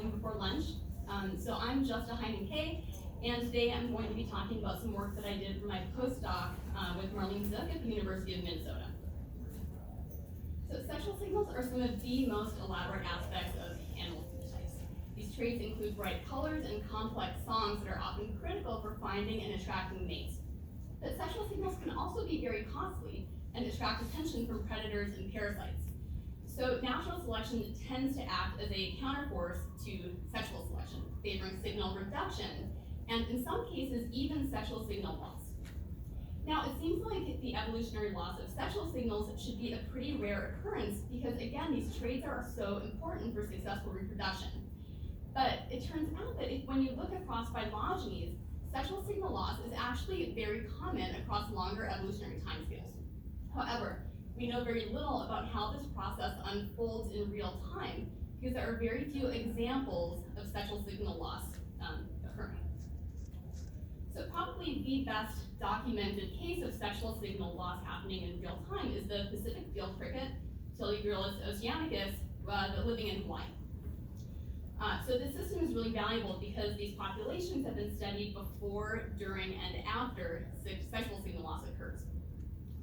discussing before lunch. So I'm just a Heinen-Kay, and today I'm going to be talking about some work that I did for my postdoc with Marlene Zook at the University of Minnesota. So sexual signals are some of the most elaborate aspects of animal phenotypes. These traits include bright colors and complex songs that are often critical for finding and attracting mates. But sexual signals can also be very costly and attract attention from predators and parasites. So natural selection tends to act as a counterforce to sexual selection, favoring signal reduction, and in some cases, even sexual signal loss. Now, it seems like the evolutionary loss of sexual signals should be a pretty rare occurrence because, again, these traits are so important for successful reproduction. But it turns out that when you look across phylogenies, sexual signal loss is actually very common across longer evolutionary timescales. However, we know very little about how this process unfolds in real time because there are very few examples of sexual signal loss occurring. So probably the best documented case of sexual signal loss happening in real time is the Pacific field cricket, Tilligurus oceanicus, living in Hawaii. So this system is really valuable because these populations have been studied before, during, and after sexual signal loss occurs.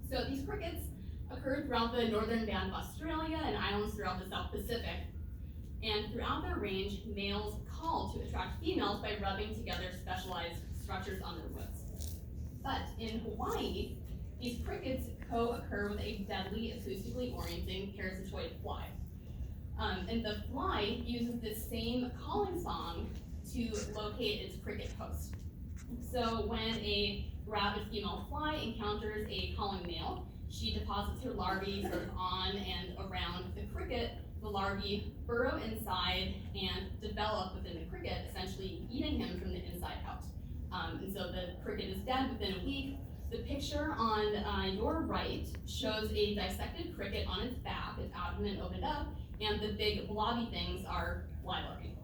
So these crickets occur throughout the northern band of Australia and islands throughout the South Pacific. And throughout their range, males call to attract females by rubbing together specialized structures on their wings. But in Hawaii, these crickets co-occur with a deadly acoustically orienting parasitoid fly. And the fly uses this same calling song to locate its cricket host. So when a rabid female fly encounters a calling male, she deposits her larvae sort of on and around the cricket. The larvae burrow inside and develop within the cricket, essentially eating him from the inside out. And so the cricket is dead within a week. The picture on your right shows a dissected cricket on its back, its abdomen opened up, and the big blobby things are fly larvae.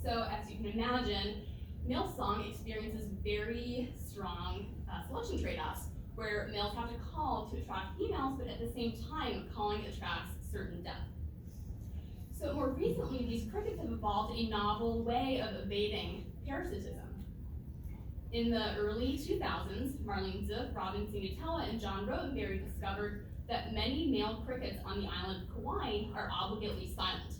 So as you can imagine, male song experiences very strong selection trade-offs, where males have to call to attract females, but at the same time, calling attracts certain death. So more recently, these crickets have evolved a novel way of evading parasitism. In the early 2000s, Marlene Zook, Robin Singatella, and John Rotenberry discovered that many male crickets on the island of Kauai are obligately silent.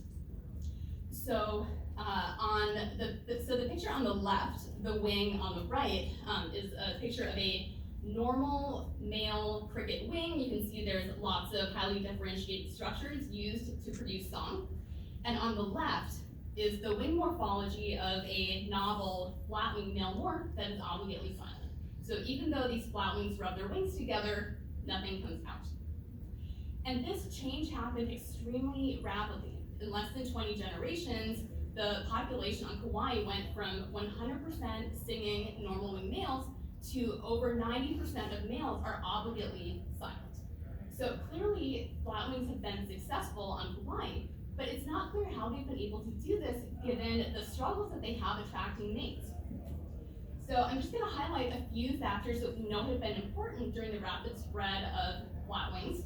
So the picture on the left, the wing on the right, is a picture of a normal male cricket wing. You can see there's lots of highly differentiated structures used to produce song. And on the left is the wing morphology of a novel flat-winged male morph that is obligately silent. So even though these flat wings rub their wings together, nothing comes out. And this change happened extremely rapidly. In less than 20 generations, the population on Kauai went from 100% singing normal winged males to over 90% of males are obligately silent. So clearly, flatwings have been successful on Kauai, but it's not clear how they've been able to do this given the struggles that they have attracting mates. So I'm just going to highlight a few factors that we know have been important during the rapid spread of flatwings.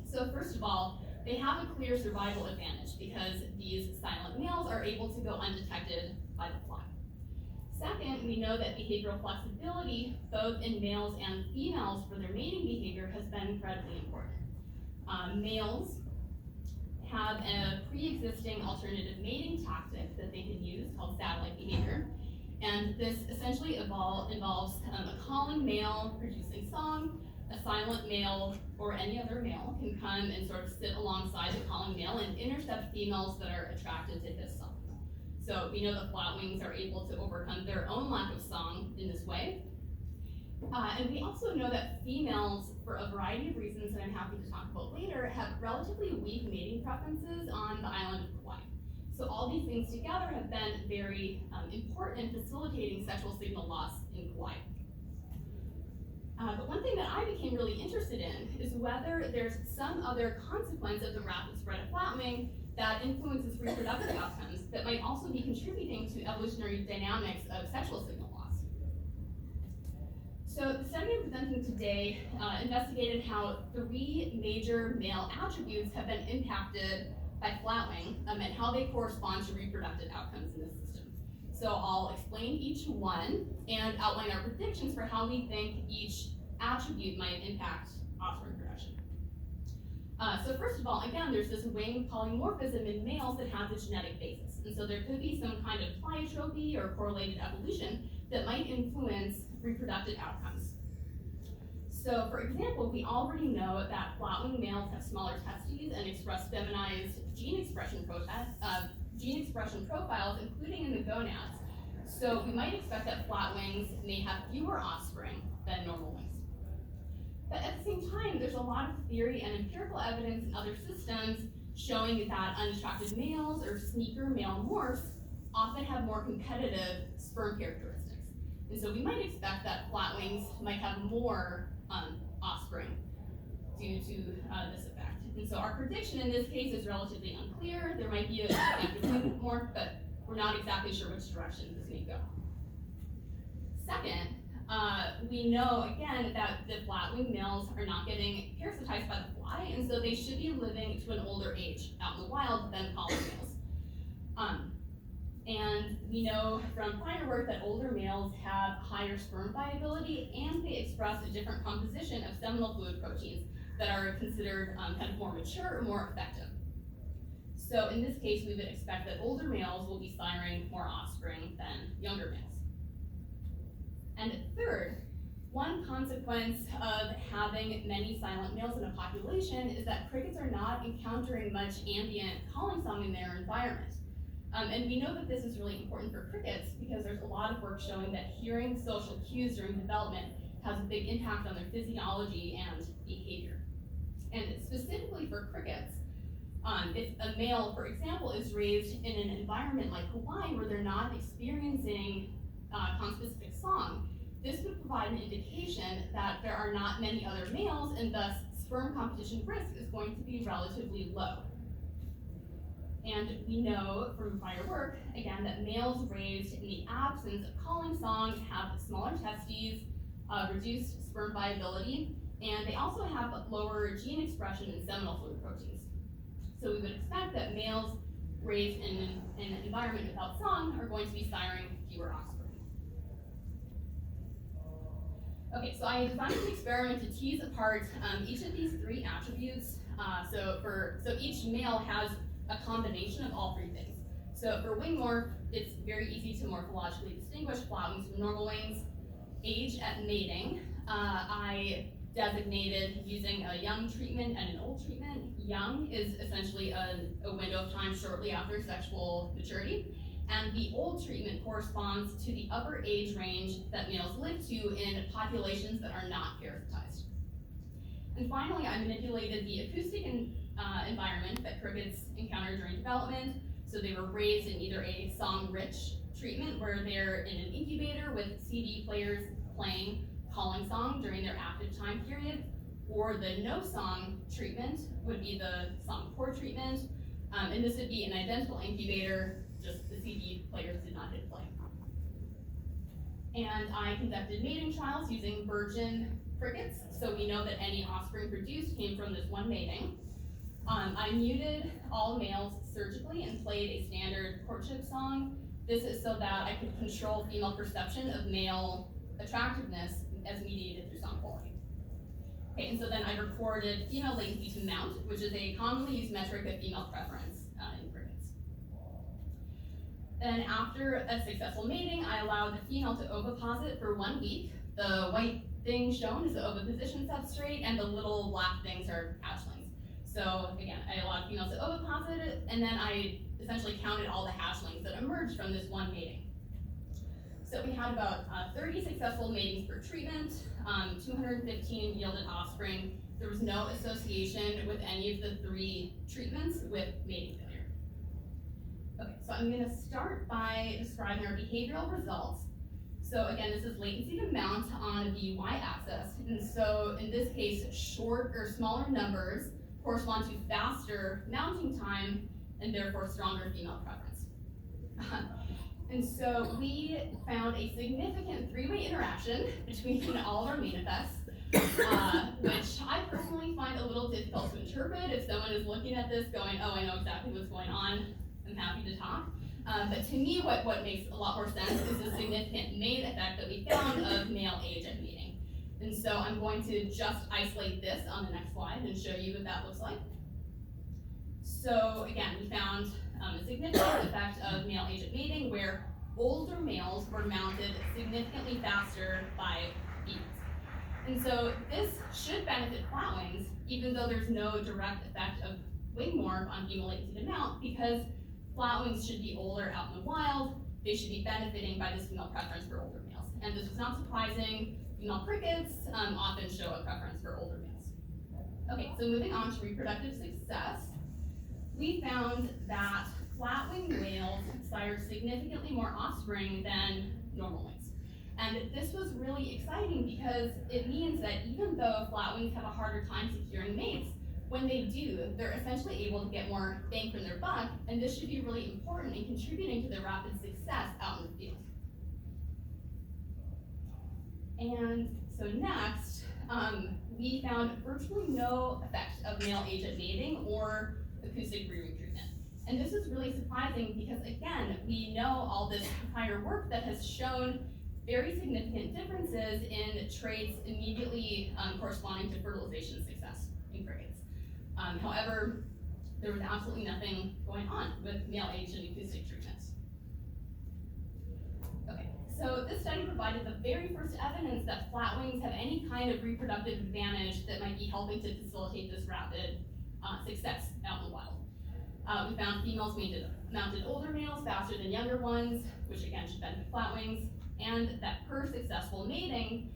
So first of all, they have a clear survival advantage because these silent males are able to go undetected by the fly. Second, we know that behavioral flexibility, both in males and females for their mating behavior, has been incredibly important. Males have a pre-existing alternative mating tactic that they can use called satellite behavior. And this essentially involves a calling male producing song. A silent male or any other male can come and sort of sit alongside the calling male and intercept females that are attracted to his song. So we know that flatwings are able to overcome their own lack of song in this way. And we also know that females, for a variety of reasons that I'm happy to talk about later, have relatively weak mating preferences on the island of Kauai. So all these things together have been very important in facilitating sexual signal loss in Kauai. But one thing that I became really interested in is whether there's some other consequence of the rapid spread of flatwing that influences reproductive outcomes that might also be contributing to evolutionary dynamics of sexual signal loss. So the study I'm presenting today investigated how 3 major male attributes have been impacted by flatwing and how they correspond to reproductive outcomes in the system. So I'll explain each one and outline our predictions for how we think each attribute might impact offspring production. So first of all, again, there's this wing polymorphism in males that has a genetic basis. And so there could be some kind of pleiotropy or correlated evolution that might influence reproductive outcomes. So for example, we already know that flatwing males have smaller testes and express feminized gene expression profiles, including in the gonads. So we might expect that flatwings may have fewer offspring than normal wings. But at the same time, there's a lot of theory and empirical evidence in other systems showing that unattractive males or sneaker male morphs often have more competitive sperm characteristics. And so we might expect that flatwings might have more offspring due to this effect. And so our prediction in this case is relatively unclear. There might be a active morph, but we're not exactly sure which direction this may go. Second, we know, again, that the flatwing males are not getting parasitized by the fly, and so they should be living to an older age out in the wild than collar males. And we know from prior work that older males have higher sperm viability, and they express a different composition of seminal fluid proteins that are considered kind of more mature or more effective. So in this case, we would expect that older males will be siring more offspring than younger males. And third, one consequence of having many silent males in a population is that crickets are not encountering much ambient calling song in their environment. And we know that this is really important for crickets because there's a lot of work showing that hearing social cues during development has a big impact on their physiology and behavior. And specifically for crickets, if a male, for example, is raised in an environment like Hawaii where they're not experiencing conspecific song, this would provide an indication that there are not many other males, and thus sperm competition risk is going to be relatively low. And we know from prior work, again, that males raised in the absence of calling song have smaller testes, reduced sperm viability, and they also have lower gene expression in seminal fluid proteins. So we would expect that males raised in an environment without song are going to be siring fewer offspring. Okay, so I designed an experiment to tease apart each of these three attributes. So each male has a combination of all three things. So for wing morph, it's very easy to morphologically distinguish flatwings from normal wings. Age at mating, I designated using a young treatment and an old treatment. Young is essentially a window of time shortly after sexual maturity, and the old treatment corresponds to the upper age range that males live to in populations that are not parasitized. And finally, I manipulated the acoustic environment that crickets encounter during development. So they were raised in either a song-rich treatment where they're in an incubator with CD players playing calling song during their active time period, or the no song treatment would be the song poor treatment, and this would be an identical incubator, just the CD players did not hit play. And I conducted mating trials using virgin crickets, so we know that any offspring produced came from this one mating. I muted all males surgically and played a standard courtship song. This is so that I could control female perception of male attractiveness as mediated through song quality. Okay, and so then I recorded female latency to mount, which is a commonly used metric of female preference in crickets. Then after a successful mating, I allowed the female to oviposit for 1 week. The white thing shown is the oviposition substrate, and the little black things are hatchlings. So again, I allowed females to oviposit, and then I essentially counted all the hatchlings that emerged from this one mating. So we had about 30 successful matings per treatment, 215 yielded offspring. There was no association with any of the 3 treatments with mating failure. Okay, so I'm gonna start by describing our behavioral results. So again, this is latency to mount on the y-axis. And so in this case, short or smaller numbers correspond to faster mounting time and therefore stronger female preference. And so we found a significant 3-way interaction between all of our manifests, which I personally find a little difficult difficult to interpret. If someone is looking at this going, oh, I know exactly what's going on, I'm happy to talk. But to me, what makes a lot more sense is the significant mate effect that we found of male age at mating. And so I'm going to just isolate this on the next slide and show you what that looks like. So again, we found a significant effect of male age at mating where older males were mounted significantly faster by females. And so this should benefit flatwings, even though there's no direct effect of wing morph on female latency to mount, because flatwings should be older out in the wild. They should be benefiting by this female preference for older males. And this is not surprising. Female crickets often show a preference for older males. Okay, so moving on to reproductive success, we found that flatwing males sired significantly more offspring than normal wings. And this was really exciting because it means that even though flatwings have a harder time securing mates, when they do, they're essentially able to get more bang for their buck, and this should be really important in contributing to their rapid success out in the field. And so next, we found virtually no effect of male age at mating or acoustic rearing treatment. And this is really surprising because, again, we know all this prior work that has shown very significant differences in traits immediately corresponding to fertilization success in crickets. However, there was absolutely nothing going on with male age and acoustic treatments. Okay, so this study provided the very first evidence that flatwings have any kind of reproductive advantage that might be helping to facilitate this rapid success out in the wild. We found females mounted older males faster than younger ones, which again should benefit flatwings, and that per successful mating,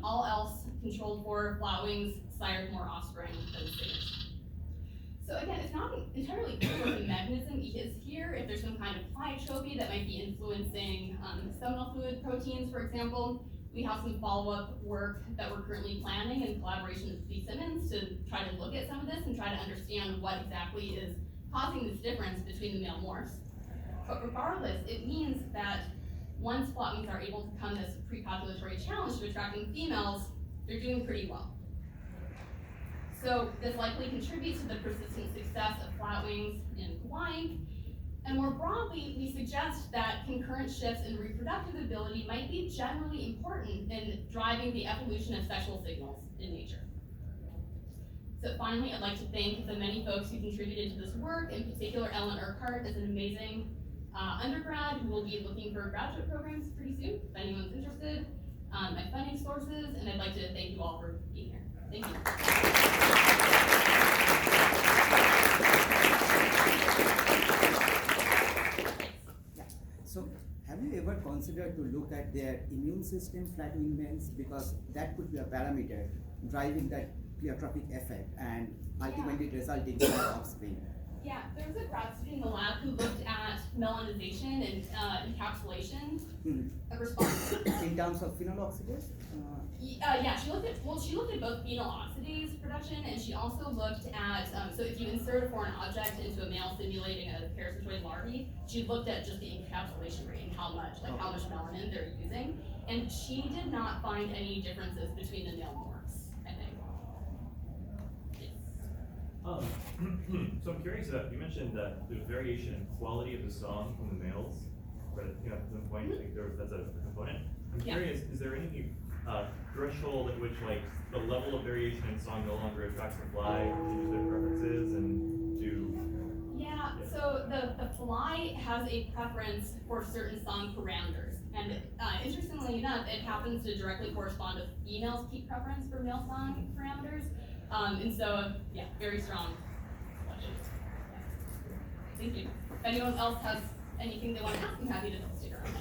all else controlled for, flatwings sired more offspring than singers. So again, it's not entirely clear what the mechanism is here, if there's some kind of pleiotropy that might be influencing seminal fluid proteins, for example. We have some follow-up work that we're currently planning in collaboration with Lee Simmons to try to look at some of this and try to understand what exactly is causing this difference between the male morphs. But regardless, it means that once flatwings are able to become this pre-copulatory challenge to attracting females, they're doing pretty well. So this likely contributes to the persistent success of flatwings in Hawaii. And more broadly, we suggest that concurrent shifts in reproductive ability might be generally important in driving the evolution of sexual signals in nature. So finally, I'd like to thank the many folks who contributed to this work, in particular Ellen Urquhart is an amazing undergrad who will be looking for graduate programs pretty soon, if anyone's interested, my funding sources, and I'd like to thank you all for being here. Thank you. So have you ever considered to look at their immune system flattening males, because that could be a parameter driving that pleiotropic effect and ultimately resulting in offspring? Yeah, there was a grad student in the lab who looked at melanization and encapsulation of response. In terms of phenol oxidase? Yeah, she looked at both phenol oxidase production, and she also looked at, so if you insert a foreign object into a male simulating a parasitoid larvae, she looked at just the encapsulation rate and how much melanin they're using, and she did not find any differences between the male morphs, I think. So I'm curious about, you mentioned that there's variation in quality of the song from the males, but at some point I think that's a component. I'm curious, is there any threshold at which like the level of variation in song no longer attracts the fly or changes their preferences and do? Yeah, so the fly has a preference for certain song parameters, and interestingly enough, it happens to directly correspond to females' peak preference for male song parameters. And so, yeah, very strong selection. Thank you. If anyone else has anything they want to ask, I'm happy to stick around.